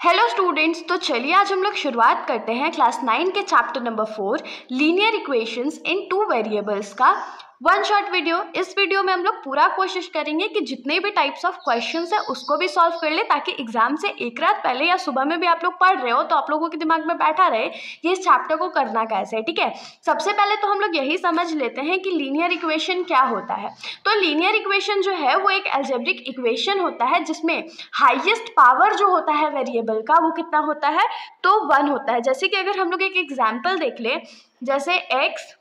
Hello students, तो चलिए आज हम लोग शुरुआत करते हैं क्लास 9 के चैप्टर नंबर 4 लीनियर इक्वेशंस इन टू वेरिएबल्स का वन शॉट वीडियो। इस वीडियो में हम लोग पूरा कोशिश करेंगे कि जितने भी टाइप्स ऑफ क्वेश्चंस है उसको भी सॉल्व कर ले, ताकि एग्जाम से एक रात पहले या सुबह में भी आप लोग पढ़ रहे हो तो आप लोगों के दिमाग में बैठा रहे कि इस चैप्टर को करना कैसे है। ठीक है, सबसे पहले तो हम लोग यही समझ लेते हैं कि लीनियर इक्वेशन क्या होता है। तो लीनियर इक्वेशन जो है वो एक अलजेब्रिक इक्वेशन होता है जिसमें हाईएस्ट पावर जो होता है वेरिएबल का वो कितना होता है, तो 1 होता है। जैसे कि अगर हम लोग एक एग्जाम्पल देख ले, जैसे x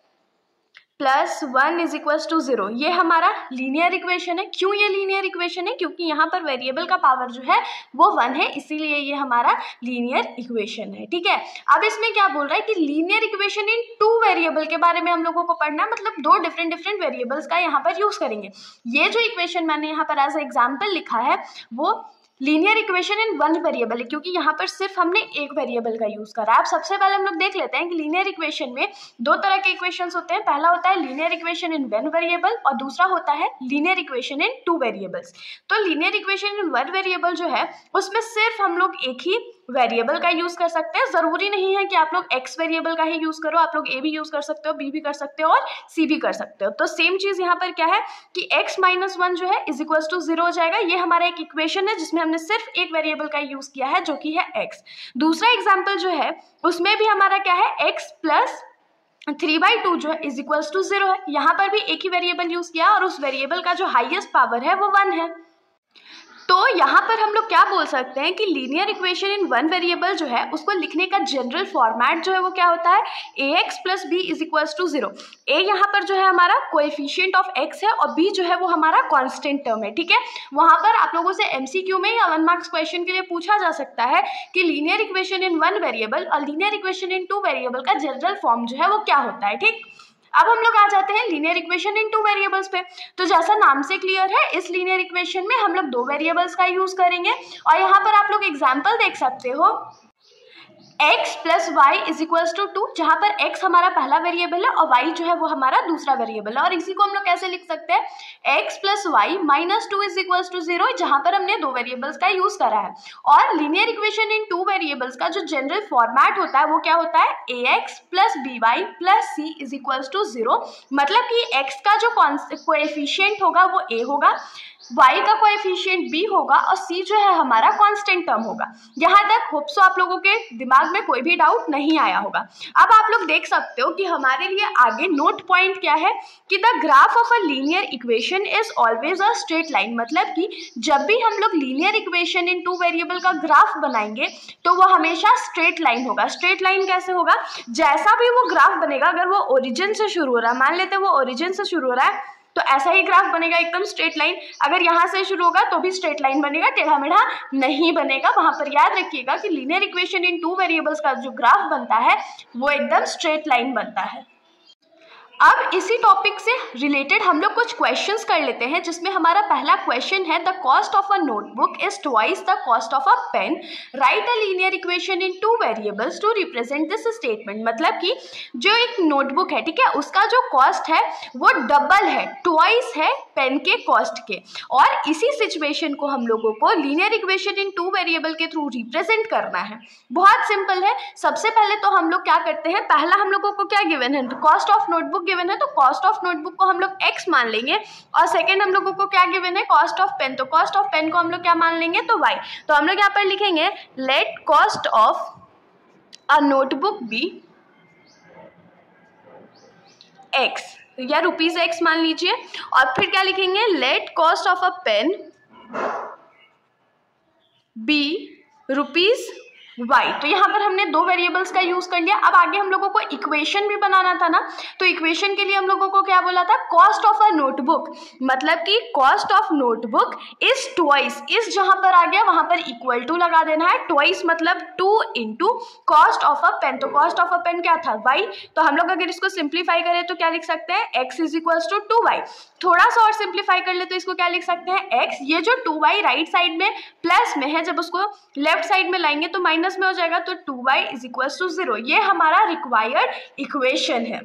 plus 1 is equals to 0, ये हमारा लीनियर इक्वेशन है। क्यों ये लीनियर इक्वेशन है? क्योंकि यहाँ पर वेरिएबल का पावर जो है वो 1 है, इसीलिए ये हमारा लीनियर इक्वेशन है। ठीक है, अब इसमें क्या बोल रहा है कि linear equation in two variable के बारे में हम लोगों को पढ़ना है, मतलब दो डिफरेंट वेरिएबल्स का यहाँ पर यूज करेंगे। ये जो इक्वेशन मैंने यहाँ पर एज एग्जाम्पल लिखा है वो linear equation in one variable है, क्योंकि यहाँ पर सिर्फ हमने एक वेरिएबल का यूज करा। अब सबसे पहले हम लोग देख लेते हैं कि लीनियर इक्वेशन में दो तरह के इक्वेशंस होते हैं। पहला होता है linear equation in one variable और दूसरा होता है linear equation in two variables. तो linear equation in one variable जो है उसमें सिर्फ हम लोग एक ही वेरिएबल का यूज कर सकते हैं। जरूरी नहीं है कि आप लोग एक्स वेरिएबल का ही यूज करो, आप लोग ए भी यूज कर सकते हो, बी भी कर सकते हो और सी भी कर सकते हो। तो सेम चीज यहाँ पर क्या है कि x माइनस 1 जो है इज इक्वल टू 0 हो जाएगा। ये हमारा एक इक्वेशन है जिसमें हमने सिर्फ एक वेरिएबल का यूज किया है जो कि है x। दूसरा एग्जाम्पल जो है उसमें भी हमारा क्या है x प्लस 3/2 जो है इज इक्वल टू 0 है। यहाँ पर भी एक ही वेरिएबल यूज किया और उस वेरिएबल का जो हाईएस्ट पावर है वो 1 है। तो यहाँ पर हम लोग क्या बोल सकते हैं कि linear equation in one variable जो है उसको लिखने का जनरल फॉर्मेट जो है वो क्या होता है, ax plus b is equals to 0। a यहाँ पर जो है हमारा कोएफिशिएंट ऑफ x है और b जो है वो हमारा कांस्टेंट टर्म है। ठीक है, वहां पर आप लोगों से एमसीक्यू में या 1 मार्क्स क्वेश्चन के लिए पूछा जा सकता है कि linear equation in one variable और linear equation in two variable का जनरल फॉर्म जो है वो क्या होता है। ठीक, अब हम लोग आ जाते हैं linear equation in two variables पे। तो जैसा नाम से क्लियर है, इस लीनियर इक्वेशन में हम लोग दो वेरिएबल्स का यूज करेंगे और यहाँ पर आप लोग एग्जांपल देख सकते हो x plus y is equals to 2, जहाँ पर x हमारा पहला वेरिएबल है और y जो है वो हमारा दूसरा वेरिएबल है। और इसी को हम लोग कैसे लिख सकते हैं, x plus y minus 2 is equals to 0, जहाँ पर हमने दो वेरिएबल्स का यूज करा है। और linear equation in two variables का जो जनरल फॉर्मेट होता है वो क्या होता है, ax plus by plus c is equals to 0। मतलब कि x का जो कोएफिशिएंट होगा वो a होगा, y का कोएफिशिएंट b होगा और c जो है हमारा कांस्टेंट टर्म होगा। यहाँ तक होप सो आप लोगों के दिमाग में कोई भी डाउट नहीं आया होगा। अब आप लोग देख सकते हो कि हमारे लिए आगे नोट पॉइंट क्या है कि the graph of a linear equation is always a straight line. मतलब कि जब भी हम लोग linear equation in two variable का ग्राफ बनाएंगे तो वो हमेशा स्ट्रेट लाइन होगा। स्ट्रेट लाइन कैसे होगा, जैसा भी वो ग्राफ बनेगा, अगर वो ओरिजिन से शुरू हो रहा है, मान लेते हैं वो ओरिजिन से शुरू हो रहा है तो ऐसा ही ग्राफ बनेगा, एकदम स्ट्रेट लाइन। अगर यहाँ से शुरू होगा तो भी स्ट्रेट लाइन बनेगा, टेढ़ा मेढ़ा नहीं बनेगा। वहां पर याद रखिएगा कि linear equation in two variables का जो ग्राफ बनता है वो एकदम स्ट्रेट लाइन बनता है। अब इसी टॉपिक से रिलेटेड हम लोग कुछ क्वेश्चंस कर लेते हैं, जिसमें हमारा पहला क्वेश्चन है the cost of a notebook is twice the cost of a pen, write a linear equation in two variables to represent this statement. मतलब कि जो एक नोटबुक है, ठीक है, उसका जो कॉस्ट है वो डबल है, ट्वाइस है पेन के कॉस्ट के। और इसी सिचुएशन को हम लोगों को linear equation in two variable के थ्रू रिप्रेजेंट करना है। बहुत सिंपल है। सबसे पहले तो हम लोग क्या करते हैं, पहला हम लोगों को क्या गिवन है, कॉस्ट ऑफ नोटबुक गिवन है, तो कॉस्ट ऑफ नोटबुक को हम लोग x मान लेंगे। और सेकंड हम लोगों को क्या गिवन है, कॉस्ट ऑफ पेन, तो कॉस्ट ऑफ पेन को हम लोग क्या मान लेंगे, तो y। तो हम लोग यहाँ पर लिखेंगे let cost of a notebook be x, या रुपीज x मान लीजिए। और फिर क्या लिखेंगे, let cost of a pen be rupees y। तो यहाँ पर हमने दो वेरिएबल्स का यूज कर लिया। अब आगे हम लोगों को इक्वेशन भी बनाना था ना, तो इक्वेशन के लिए हम लोगों को क्या बोला था, कॉस्ट ऑफ अ नोटबुक, मतलब कि cost of notebook is twice, इस जहां पर आ गया वहां पर इक्वल टू लगा देना है। ट्वाइस मतलब 2 into cost of a pen, तो कॉस्ट ऑफ अ पेन क्या था, y। तो हम लोग अगर इसको सिंप्लीफाई करें तो क्या लिख सकते हैं, x is equals to 2y। थोड़ा सा और सिंप्लीफाई कर ले तो इसको क्या लिख सकते हैं, x, ये जो 2y राइट साइड में प्लस में है, जब उसको लेफ्ट साइड में लाएंगे तो माइनस में हो जाएगा, तो 2y इज इक्वल्स टू 0। ये हमारा रिक्वायर्ड इक्वेशन है।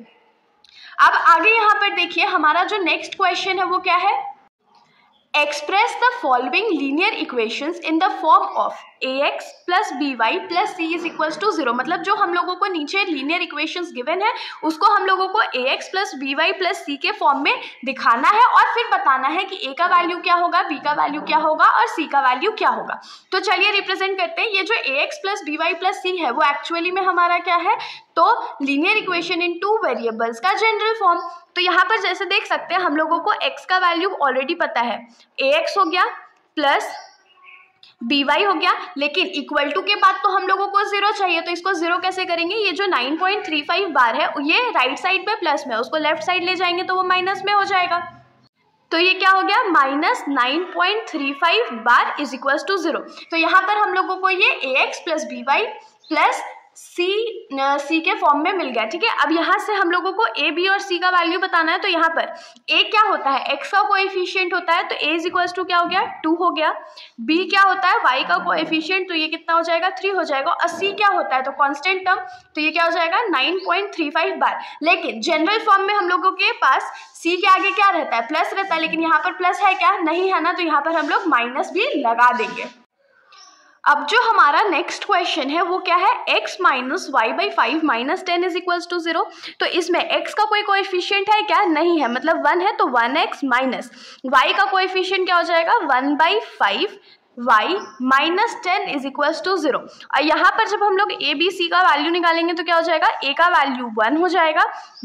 अब आगे यहाँ पर देखिए हमारा जो नेक्स्ट क्वेश्चन है वो क्या है, express the following linear equations in the form of ax plus by plus c is equals to 0। मतलब जो हम लोगों को नीचे लीनियर इक्वेशंस गिवन है उसको हम लोगों को ax plus by plus c के फॉर्म में दिखाना है और फिर बताना है कि a का वैल्यू क्या होगा, b का वैल्यू क्या होगा और c का वैल्यू क्या होगा। तो चलिए रिप्रेजेंट करते हैं। ये जो ax plus by plus c है वो एक्चुअली में हमारा क्या है, तो linear equation in two variables का जनरल फॉर्म। तो यहाँ पर जैसे देख सकते हैं हम लोगों को x का वैल्यू ऑलरेडी पता है, ax हो गया प्लस by हो गया, लेकिन इक्वल टू के बाद तो हम लोगों को 0 चाहिए। तो इसको 0 कैसे करेंगे, ये जो 9.35 बार है ये राइट साइड पे प्लस में, उसको लेफ्ट साइड ले जाएंगे तो वो माइनस में हो जाएगा। तो ये क्या हो गया, माइनस 9.35 बार इज इक्वल टू 0। तो यहाँ पर हम लोगों को ये ax plus by plus c के फॉर्म में मिल गया। ठीक है, अब यहाँ से हम लोगों को a b और c का वैल्यू बताना है। तो यहाँ पर a क्या होता है, x का कोएफिशिएंट होता है, तो a इज इक्वल्स टू क्या हो गया, 2 हो गया। b क्या होता है, y का कोएफिशिएंट, तो ये कितना हो जाएगा, 3 हो जाएगा। और c क्या होता है, तो कांस्टेंट टर्म, तो ये क्या हो जाएगा, 9.35 बार। लेकिन जनरल फॉर्म में हम लोगों के पास c के आगे क्या रहता है, प्लस रहता है, लेकिन यहाँ पर प्लस है क्या, नहीं है ना, तो यहाँ पर हम लोग माइनस भी लगा देंगे। अब जो हमारा नेक्स्ट क्वेश्चन है वो क्या है, x minus y by 5 minus 10 is equals to 0। तो इसमें x का कोई कोएफिशिएंट है क्या, नहीं है, मतलब 1 है, तो 1x माइनस y का कोएफिशिएंट क्या हो जाएगा, 1/5 y minus 10 is equals to 0। और यहाँ पर जब हम लोग a b c का वैल्यू निकालेंगे तो क्या हो जाएगा, a का वैल्यू 1 हो जाएगा,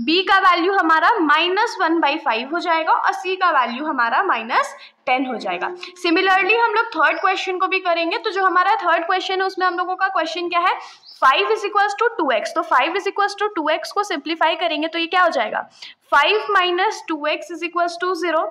b का वैल्यू हमारा माइनस 1/5 हो जाएगा और c का वैल्यू हमारा माइनस 10 हो जाएगा। सिमिलरली हम लोग थर्ड क्वेश्चन को भी करेंगे। तो जो हमारा थर्ड क्वेश्चन है उसमें हम लोगों का क्वेश्चन क्या है, 5 इज इक्वल्स टू 2x। तो 5 इज इक्वल्स टू 2x को सिंप्लीफाई करेंगे तो ये क्या हो जाएगा, 5 minus 2x is equals to 0।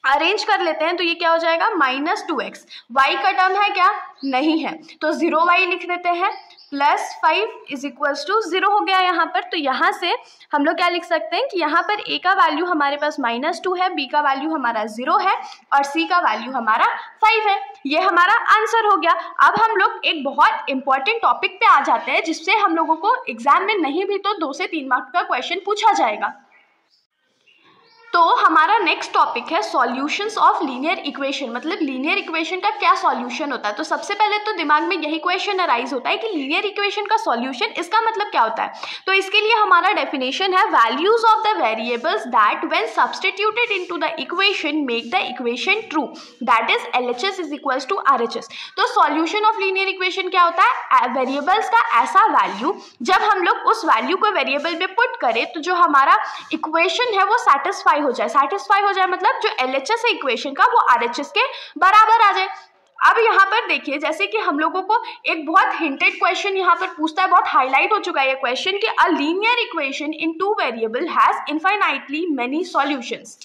Arrange कर लेते हैं तो ये क्या हो जाएगा, माइनस 2x। y का टर्म है क्या, नहीं है, तो 0y लिख देते हैं, प्लस 5 इज इक्वल्स टू 0 हो गया यहाँ पर। तो यहाँ से हम लोग क्या लिख सकते हैं कि यहाँ पर a का वैल्यू हमारे पास -2 है, b का वैल्यू हमारा 0 है और c का वैल्यू हमारा 5 है। ये हमारा आंसर हो गया। अब हम लोग एक बहुत इंपॉर्टेंट टॉपिक पे आ जाते हैं जिससे हम लोगों को एग्जाम में नहीं भी तो 2 से 3 मार्क्स का क्वेश्चन पूछा जाएगा। तो हमारा नेक्स्ट टॉपिक है सॉल्यूशंस ऑफ लीनियर इक्वेशन, मतलब लीनियर इक्वेशन का क्या सॉल्यूशन होता है। तो सबसे पहले तो दिमाग में यही क्वेश्चन अराइज होता है कि लीनियर इक्वेशन का सॉल्यूशन, इसका मतलब क्या होता है। तो इसके लिए हमारा डेफिनेशन है, values of the variables that when substituted into the equation make the equation true, that is LHS is equals to RHS। तो सॉल्यूशन ऑफ लीनियर इक्वेशन क्या होता है, वेरिएबल्स का ऐसा वैल्यू जब हम लोग उस वैल्यू को वेरिएबल में पुट करें तो जो हमारा इक्वेशन है वो सेटिस्फाई हो जाए, मतलब जो LHS है इक्वेशन का वो RHS के बराबर आ जाए। अब यहाँ पर देखिए, जैसे कि हम लोगों को एक बहुत हिंटेड क्वेश्चन यहाँ पर पूछता है, बहुत हाईलाइट हो चुका है ये क्वेश्चन कि अ linear equation in two variable has infinitely many solutions.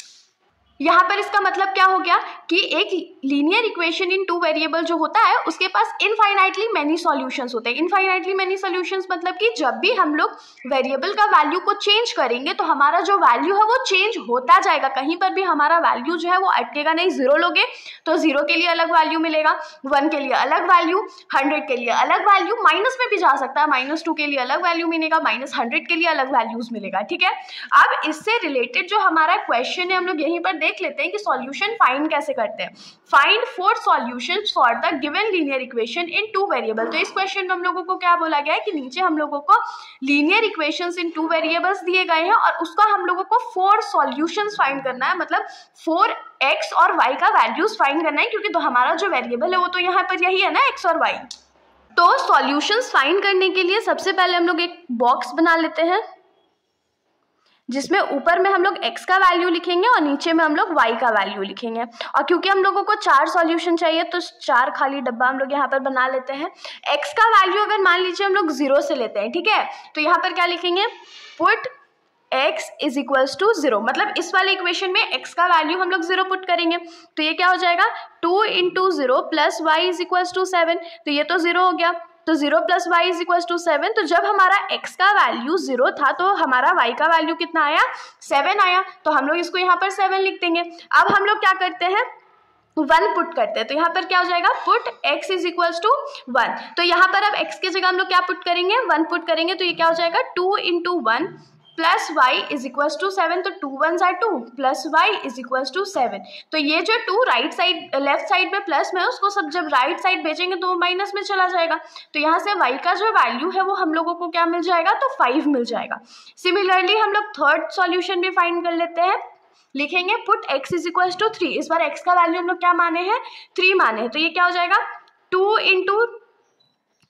यहाँ पर इसका मतलब क्या हो गया कि एक linear equation in two variable जो होता है उसके पास इनफाइनाइटली मेनी सॉल्यूशंस होते हैं। इनफाइनाइटली मेनी सॉल्यूशंस मतलब कि जब भी हम लोग वेरिएबल का वैल्यू को चेंज करेंगे तो हमारा जो वैल्यू है वो चेंज होता जाएगा, कहीं पर भी हमारा वैल्यू जो है वो अटकेगा नहीं। 0 लोगे तो 0 के लिए अलग वैल्यू मिलेगा, 1 के लिए अलग वैल्यू, 100 के लिए अलग वैल्यू, माइनस में भी जा सकता है, -2 के लिए अलग वैल्यू मिलेगा, -100 के लिए अलग वैल्यूज मिलेगा। ठीक है, अब इससे रिलेटेड जो हमारा क्वेश्चन है हम लोग यहीं पर देख लेते हैं कि सॉल्यूशन फाइंड कैसे करते हैं। Find 4 solutions for the given linear equation in two variable. तो इस क्वेश्चन में हम लोगों को क्या बोला गया है कि नीचे हम लोगों को लीनियर इक्वेशंस इन टू वेरिएबल्स दिए गए हैं और उसका हम लोगों को 4 सॉल्यूशंस फाइंड करना है, मतलब 4x और y का वैल्यूज फाइंड करना है, क्योंकि तो हमारा जो वेरिएबल है वो तो यहाँ पर यही है ना, x और y। तो सॉल्यूशंस फाइंड करने के लिए सबसे पहले हम लोग एक बॉक्स बना लेते हैं जिसमें ऊपर में हम लोग x का वैल्यू लिखेंगे और नीचे में हम लोग y का वैल्यू लिखेंगे। और क्योंकि हम लोगों को 4 सॉल्यूशन चाहिए तो 4 खाली डब्बा हम लोग यहाँ पर बना लेते हैं। x का वैल्यू अगर मान लीजिए हम लोग 0 से लेते हैं, ठीक है, तो यहाँ पर क्या लिखेंगे, put x is equals to 0, मतलब इस वाले इक्वेशन में x का वैल्यू हम लोग 0 पुट करेंगे तो ये क्या हो जाएगा, 2 × 0 plus y is equals to 7। तो ये तो 0 हो गया, तो 0 plus y is equals to 7। तो जब हमारा x का वैल्यू 0 था तो हमारा y का वैल्यू कितना आया, 7 आया। तो हम लोग इसको यहाँ पर 7 लिख देंगे। अब हम लोग क्या करते हैं, 1 पुट करते हैं, तो यहाँ पर क्या हो जाएगा, put x is equals to 1। तो यहाँ पर अब x की जगह हम लोग क्या पुट करेंगे, 1 पुट करेंगे, तो ये क्या हो जाएगा, 2 × 1 plus y is equals to 7, तो 2 1s are 2 plus y is equals to 7। तो ये जो 2 राइट साइड लेफ्ट साइड में प्लस में उसको सब जब राइट साइड भेजेंगे तो वो माइनस में चला जाएगा। तो यहाँ से y का जो वैल्यू है वो हम लोगों को क्या मिल जाएगा, तो 5 मिल जाएगा। सिमिलरली हम लोग थर्ड सॉल्यूशन भी फाइंड कर लेते हैं। लिखेंगे put x is equals to 3। इस बार x का वैल्यू हम लोग क्या माने हैं, 3 माने हैं। तो ये क्या हो जाएगा 2 into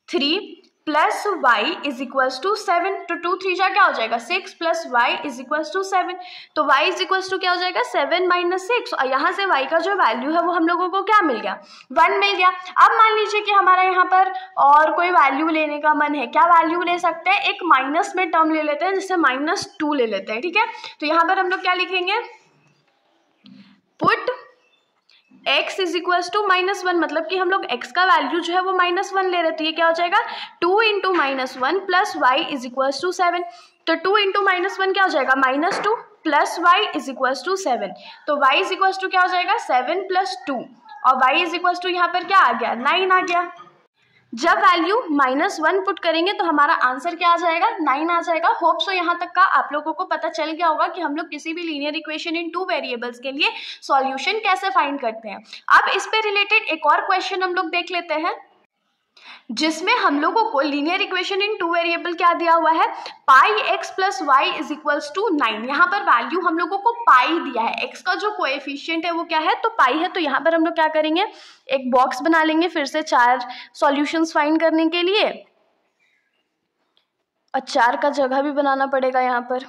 3 plus y is equals to 7। तो 2 3 जा क्या हो जाएगा 6 plus y is equals to 7। तो y इज इक्वल्स टू क्या हो जाएगा 7 माइनस 6। और यहाँ से y का जो वैल्यू है वो हम लोगों को क्या मिल गया, 1 मिल गया। अब मान लीजिए कि हमारा यहाँ पर और कोई वैल्यू लेने का मन है। क्या वैल्यू ले सकते हैं, एक माइनस में टर्म ले लेते हैं, जैसे -2 ले लेते हैं। ठीक है, तो यहाँ पर हम लोग क्या लिखेंगे, put x is equals to -1, मतलब कि हम लोग x का वैल्यू जो है वो -1 ले रहे हैं। तो ये क्या हो जाएगा 2 into -1 plus y is equals to 7। तो 2 इंटू -1 क्या हो जाएगा -2 plus y is equals to 7। तो y इज इक्वल्स टू क्या हो जाएगा 7 प्लस 2 और y इज इक्वल्स टू यहाँ पर क्या आ गया 9 आ गया। जब वैल्यू -1 पुट करेंगे तो हमारा आंसर क्या आ जाएगा 9 आ जाएगा। होप सो यहाँ तक का आप लोगों को पता चल गया होगा कि हम लोग किसी भी लीनियर इक्वेशन इन 2 वेरिएबल्स के लिए सॉल्यूशन कैसे फाइंड करते हैं। अब इस पे रिलेटेड एक और क्वेश्चन हम लोग देख लेते हैं, जिसमें हम लोगों को लीनियर इक्वेशन इन 2 वेरिएबल क्या दिया हुआ है, pi x plus y is equals to 9। यहाँ पर वैल्यू हम लोगों को पाई दिया है, एक्स का जो कोएफिशिएंट है वो क्या है, तो पाई है। तो यहाँ पर हम लोग क्या करेंगे, एक बॉक्स बना लेंगे फिर से 4 सॉल्यूशंस फाइंड करने के लिए, और 4 का जगह भी बनाना पड़ेगा यहाँ पर।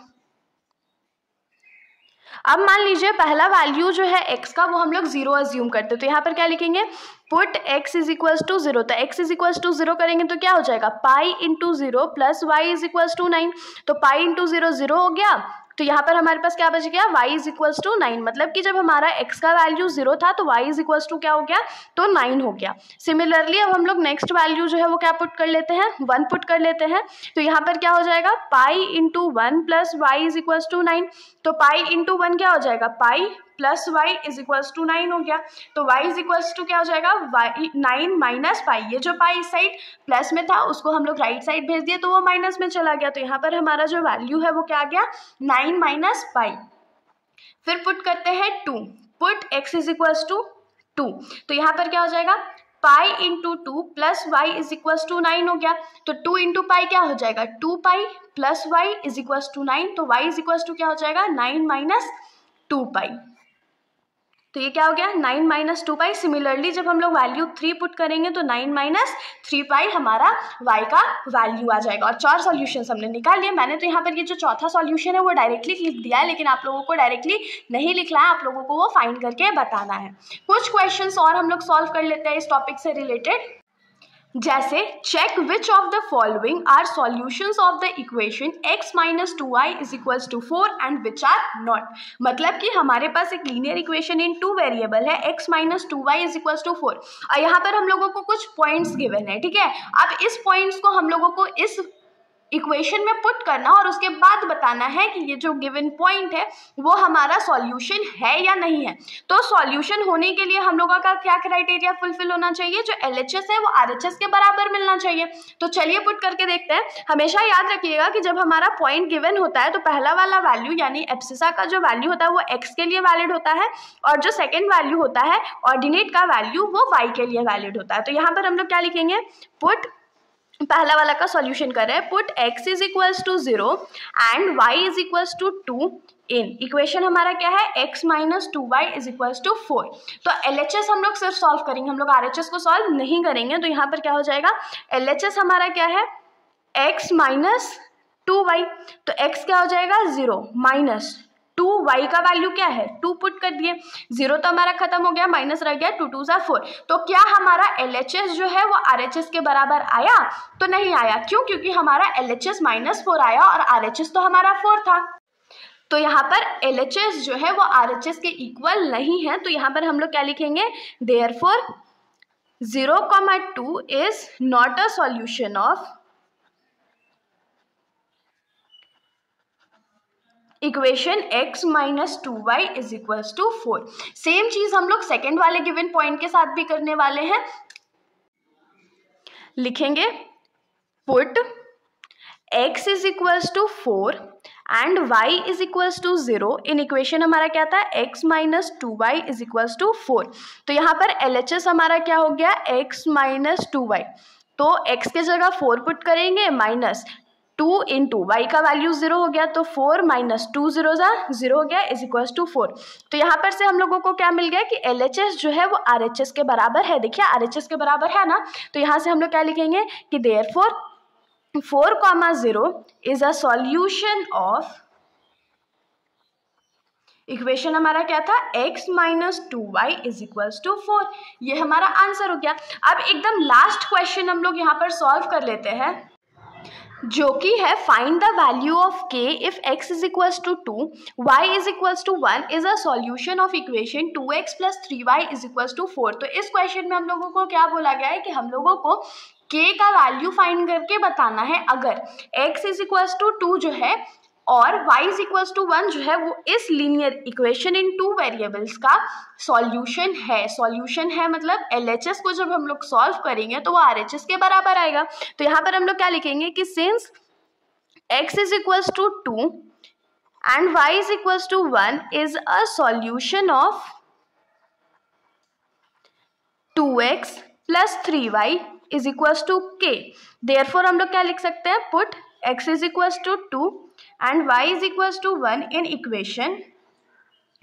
अब मान लीजिए पहला वैल्यू जो है x का वो हम लोग 0 अज्यूम करते हैं। तो यहाँ पर क्या लिखेंगे, put x is equals to 0। तो x इज इक्वल्स टू 0 करेंगे तो क्या हो जाएगा pi into 0 plus y is equals to 9। तो पाई इंटू 0 0 हो गया। तो यहाँ पर हमारे पास क्या बच गया y इज इक्वल्स टू 9, मतलब कि जब हमारा x का वैल्यू 0 था तो y इज इक्वल्स टू क्या हो गया, तो 9 हो गया। सिमिलरली अब हम लोग नेक्स्ट वैल्यू जो है वो क्या पुट कर लेते हैं, 1 पुट कर लेते हैं। तो यहाँ पर क्या हो जाएगा pi into 1 plus y is equals to 9। तो पाई इंटू 1 क्या हो जाएगा pi plus y is equals to 9 हो गया। तो y इज इक्वल्स टू क्या हो जाएगा 9 माइनस पाई। ये जो पाई इस साइड प्लस में था उसको हम लोग राइट साइड भेज दिए तो वो माइनस में चला गया। तो यहाँ पर हमारा जो वैल्यू है वो क्या आ गया 9 माइनस पाई। फिर पुट करते हैं 2, put x is equals to 2। तो यहाँ पर क्या हो जाएगा pi into 2 plus y is equals to 9 हो गया। तो 2 इंटू पाई क्या हो जाएगा 2 pi plus y is equals to 9। तो y इज इक्वल्स टू क्या हो जाएगा 9 माइनस 2 पाई। तो ये क्या हो गया 9 माइनस 2 पाई। सिमिलरली जब हम लोग वैल्यू 3 पुट करेंगे तो 9 माइनस 3 पाई हमारा y का वैल्यू आ जाएगा। और 4 सॉल्यूशंस हमने निकाल लिए। मैंने तो यहाँ पर ये जो चौथा सॉल्यूशन है वो डायरेक्टली लिख दिया है, लेकिन आप लोगों को डायरेक्टली नहीं लिखना है, आप लोगों को वो फाइंड करके बताना है। कुछ क्वेश्चंस और हम लोग सॉल्व कर लेते हैं इस टॉपिक से रिलेटेड, जैसे check which of the following are solutions of the equation x minus 2y is equals to 4 and which are not. मतलब कि हमारे पास एक लीनियर इक्वेशन इन 2 वेरिएबल है x minus 2y is equals to 4 और यहाँ पर हम लोगों को कुछ पॉइंट्स गिवन है। ठीक है, अब इस पॉइंट्स को हम लोगों को इस इक्वेशन में पुट करना और उसके बाद बताना है कि ये जो गिवन पॉइंट है वो हमारा सॉल्यूशन है या नहीं है। तो सॉल्यूशन होने के लिए हम लोगों का क्या क्राइटेरिया फुलफिल होना चाहिए, जो LHS है वो RHS के बराबर मिलना चाहिए। तो चलिए पुट करके देखते हैं। हमेशा याद रखिएगा कि जब हमारा पॉइंट गिवन होता है तो पहला वाला वैल्यू यानी एब्सिसा का जो वैल्यू होता है वो x के लिए वैलिड होता है और जो सेकेंड वैल्यू होता है ऑर्डिनेट का वैल्यू वो y के लिए वैलिड होता है। तो यहाँ पर हम लोग क्या लिखेंगे, पुट पहला वाला का सॉल्यूशन कर रहे हैं, put x is equals to 0 and y is equals to 2 in equation हमारा क्या है x minus 2y is equals to 4। तो LHS हम लोग सिर्फ सॉल्व करेंगे, हम लोग RHS को सॉल्व नहीं करेंगे। तो यहाँ पर क्या हो जाएगा LHS हमारा क्या है x माइनस 2y। तो x क्या हो जाएगा 0 माइनस 2y का वैल्यू क्या है 2 पुट कर दिए, 0 तो हमारा खत्म हो गया, माइनस रह गया 2 2 सा 4। तो क्या हमारा LHS जो है वो RHS के बराबर आया, तो नहीं आया। क्यों, क्योंकि हमारा LHS माइनस 4 आया और RHS तो हमारा 4 था। तो यहाँ पर LHS जो है वो RHS के इक्वल नहीं है। तो यहाँ पर हम लोग क्या लिखेंगे, therefore 0,2 is not a solution of equation x minus 2y is equals to 4। Same चीज हम लोग सेकेंड वाले गिवन पॉइंट के साथ भी करने वाले हैं। लिखेंगे put x is equals to 4 and y is equals to 0। In equation हमारा क्या था, x minus 2y is equals to 4। तो यहाँ पर LHS हमारा क्या हो गया, x माइनस 2y। तो x के जगह 4 पुट करेंगे माइनस 2 इंटू वाई का वैल्यू 0 हो गया, तो 4 माइनस 2 0 हो गया इज इक्वल्स टू 4। तो यहाँ पर से हम लोगों को क्या मिल गया कि LHS जो है वो RHS के बराबर है। देखिए RHS के बराबर है ना, तो यहाँ से हम लोग क्या लिखेंगे कि therefore 4,0 is a solution of, equation हमारा क्या था, x minus 2y is equals to 4। ये हमारा आंसर हो गया। अब एकदम लास्ट क्वेश्चन हम लोग यहाँ पर सॉल्व कर लेते हैं, जो कि है find the value of k if x is equals to 2, y is equals to 1 is a solution of equation 2x plus 3y is equals to 4। तो इस क्वेश्चन में हम लोगों को क्या बोला गया है कि हम लोगों को k का वैल्यू फाइंड करके बताना है अगर x इज इक्वल्स टू 2 जो है और y इज इक्वल्स टू 1 जो है वो इस लीनियर इक्वेशन इन 2 वेरिएबल्स का सॉल्यूशन है। सॉल्यूशन है मतलब LHS को जब हम लोग सॉल्व करेंगे तो वो RHS के बराबर आएगा। तो यहाँ पर हम लोग क्या लिखेंगे कि since x is equals to 2 and y is equals to 1 is a solution of 2x plus 3y is equals to k। Therefore हम लोग क्या लिख सकते हैं, put x is equals to 2 and y is equals to 1 in equation,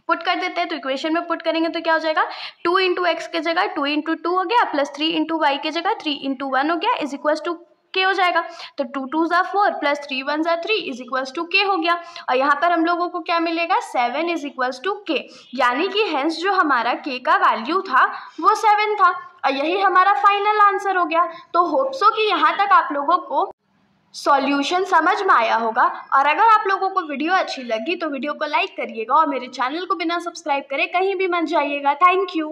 put कर देते हैं। तो इक्वेशन में पुट करेंगे तो क्या हो जाएगा, 2 इंटू एक्स के जगह 2 इंटू 2 हो गया, प्लस 3 इंटू वाई के जगह 3 इंटू 1 हो गया इज इक्वल्स टू k हो जाएगा। तो 2 2 ज़ा 4 प्लस 3 1 ज़ा 3 इज इक्वल्स टू k हो गया। और यहाँ पर हम लोगों को क्या मिलेगा, 7 इज इक्वल्स टू k, यानी कि हेंस जो हमारा k का वैल्यू था वो 7 था और यही हमारा फाइनल आंसर हो गया। तो होप सो कि यहाँ तक आप लोगों को सॉल्यूशन समझ में आया होगा। और अगर आप लोगों को वीडियो अच्छी लगी तो वीडियो को लाइक करिएगा और मेरे चैनल को बिना सब्सक्राइब करे कहीं भी मत जाइएगा। Thank you.